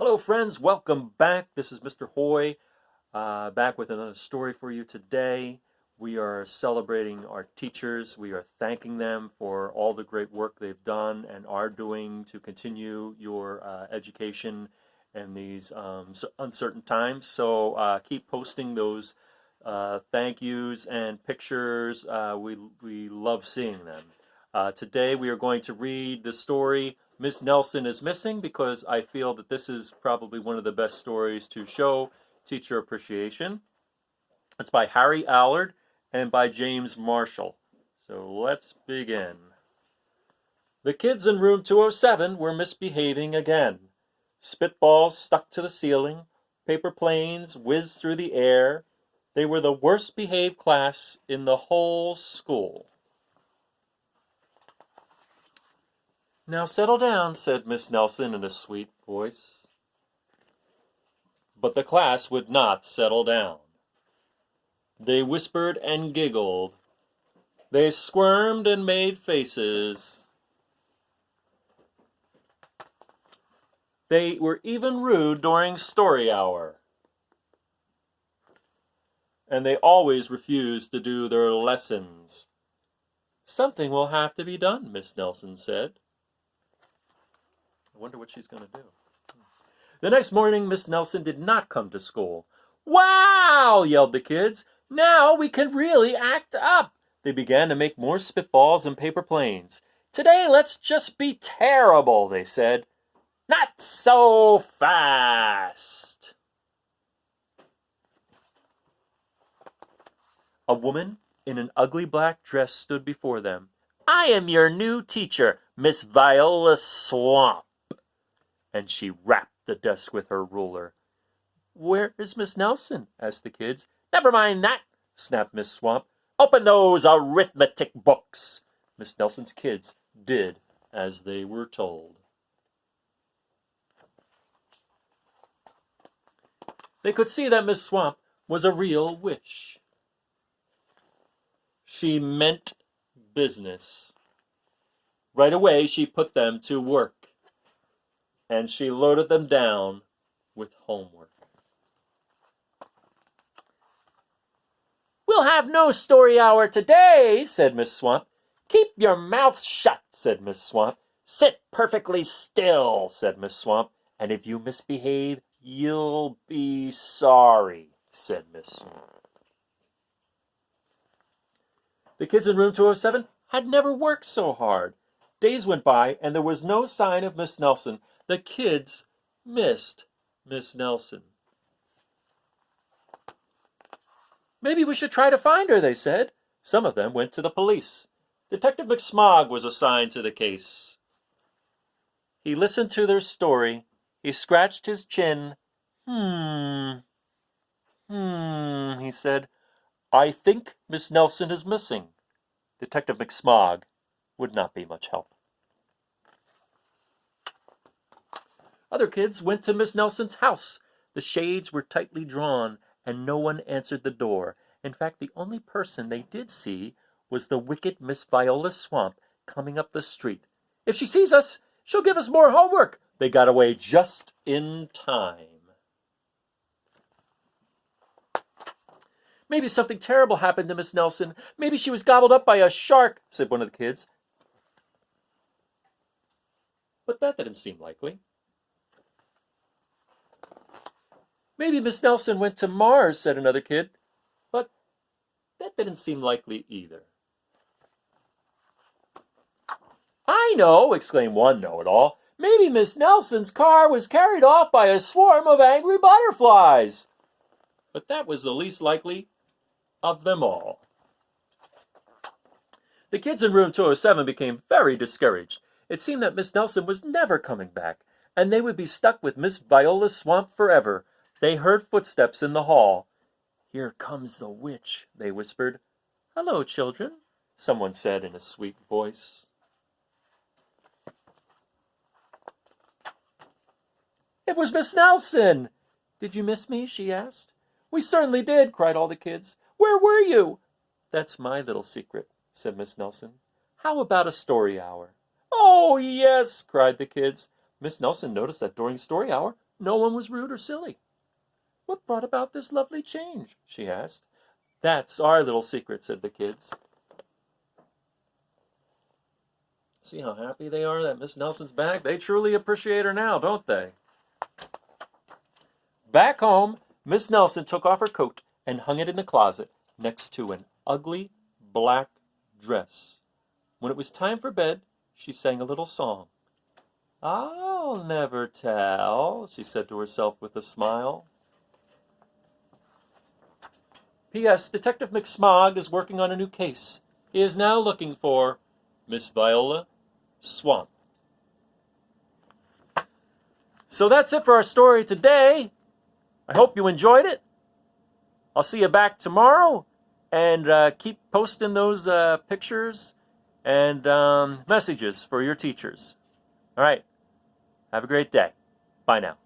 Hello, friends. Welcome back. This is Mr. Hoy, back with another story for you today. We are celebrating our teachers. We are thanking them for all the great work they've done and are doing to continue your education in these uncertain times. So keep posting those thank yous and pictures. We love seeing them. Today we are going to read the story Miss Nelson is Missing, because I feel that this is probably one of the best stories to show teacher appreciation. It's by Harry Allard and by James Marshall. So let's begin. The kids in room 207 were misbehaving again. Spitballs stuck to the ceiling, paper planes whizzed through the air. They were the worst behaved class in the whole school. "Now settle down," said Miss Nelson in a sweet voice. But the class would not settle down. They whispered and giggled. They squirmed and made faces. They were even rude during story hour. And they always refused to do their lessons. "Something will have to be done," Miss Nelson said. I wonder what she's going to do. The next morning, Miss Nelson did not come to school. "Wow!" yelled the kids. "Now we can really act up." They began to make more spitballs and paper planes. "Today, let's just be terrible," they said. "Not so fast." A woman in an ugly black dress stood before them. "I am your new teacher, Miss Viola Swamp." And she rapped the desk with her ruler. "Where is Miss Nelson?" asked the kids. "Never mind that," snapped Miss Swamp. "Open those arithmetic books." Miss Nelson's kids did as they were told. They could see that Miss Swamp was a real witch. She meant business. Right away she put them to work. And she loaded them down with homework. "We'll have no story hour today," said Miss Swamp. "Keep your mouth shut," said Miss Swamp. "Sit perfectly still," said Miss Swamp. "And if you misbehave, you'll be sorry," said Miss Swamp. The kids in room 207 had never worked so hard. Days went by, and there was no sign of Miss Nelson. The kids missed Miss Nelson. "Maybe we should try to find her," they said. Some of them went to the police. Detective McSmog was assigned to the case. He listened to their story. He scratched his chin. He said. "I think Miss Nelson is missing." Detective McSmog would not be much help. Other kids went to Miss Nelson's house. The shades were tightly drawn, and no one answered the door. In fact, the only person they did see was the wicked Miss Viola Swamp coming up the street. "If she sees us, she'll give us more homework." They got away just in time. "Maybe something terrible happened to Miss Nelson. Maybe she was gobbled up by a shark," said one of the kids. But that didn't seem likely. "Maybe Miss Nelson went to Mars," said another kid. But that didn't seem likely either. "I know," exclaimed one know-it-all. "Maybe Miss Nelson's car was carried off by a swarm of angry butterflies." But that was the least likely of them all. The kids in room 207 became very discouraged. It seemed that Miss Nelson was never coming back, and they would be stuck with Miss Viola Swamp forever. They heard footsteps in the hall. "Here comes the witch," they whispered. "Hello, children," someone said in a sweet voice. It was Miss Nelson. "Did you miss me?" she asked. "We certainly did," cried all the kids. "Where were you?" "That's my little secret," said Miss Nelson. "How about a story hour?" "Oh, yes," cried the kids. Miss Nelson noticed that during story hour, No one was rude or silly. What brought about this lovely change? She asked. That's our little secret, said the kids. See how happy they are that Miss Nelson's back? They truly appreciate her now, don't they? Back home, Miss Nelson took off her coat and hung it in the closet next to an ugly black dress. When it was time for bed, she sang a little song. I'll never tell, she said to herself with a smile. P.S. Detective McSmog is working on a new case. He is now looking for Miss Viola Swamp. So that's it for our story today. I hope you enjoyed it. I'll see you back tomorrow, and keep posting those pictures and messages for your teachers. All right. Have a great day. Bye now.